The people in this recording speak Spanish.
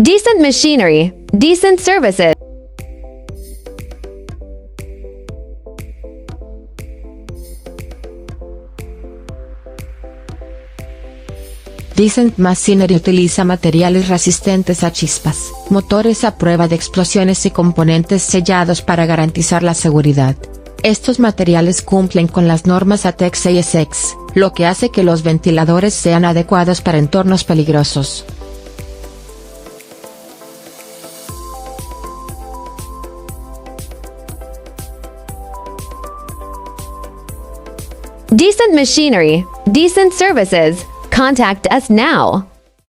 Decent machinery, decent services. Decent Machinery utiliza materiales resistentes a chispas, motores a prueba de explosiones y componentes sellados para garantizar la seguridad. Estos materiales cumplen con las normas ATEX 6X, lo que hace que los ventiladores sean adecuados para entornos peligrosos. Decent machinery, decent services. Contact us now.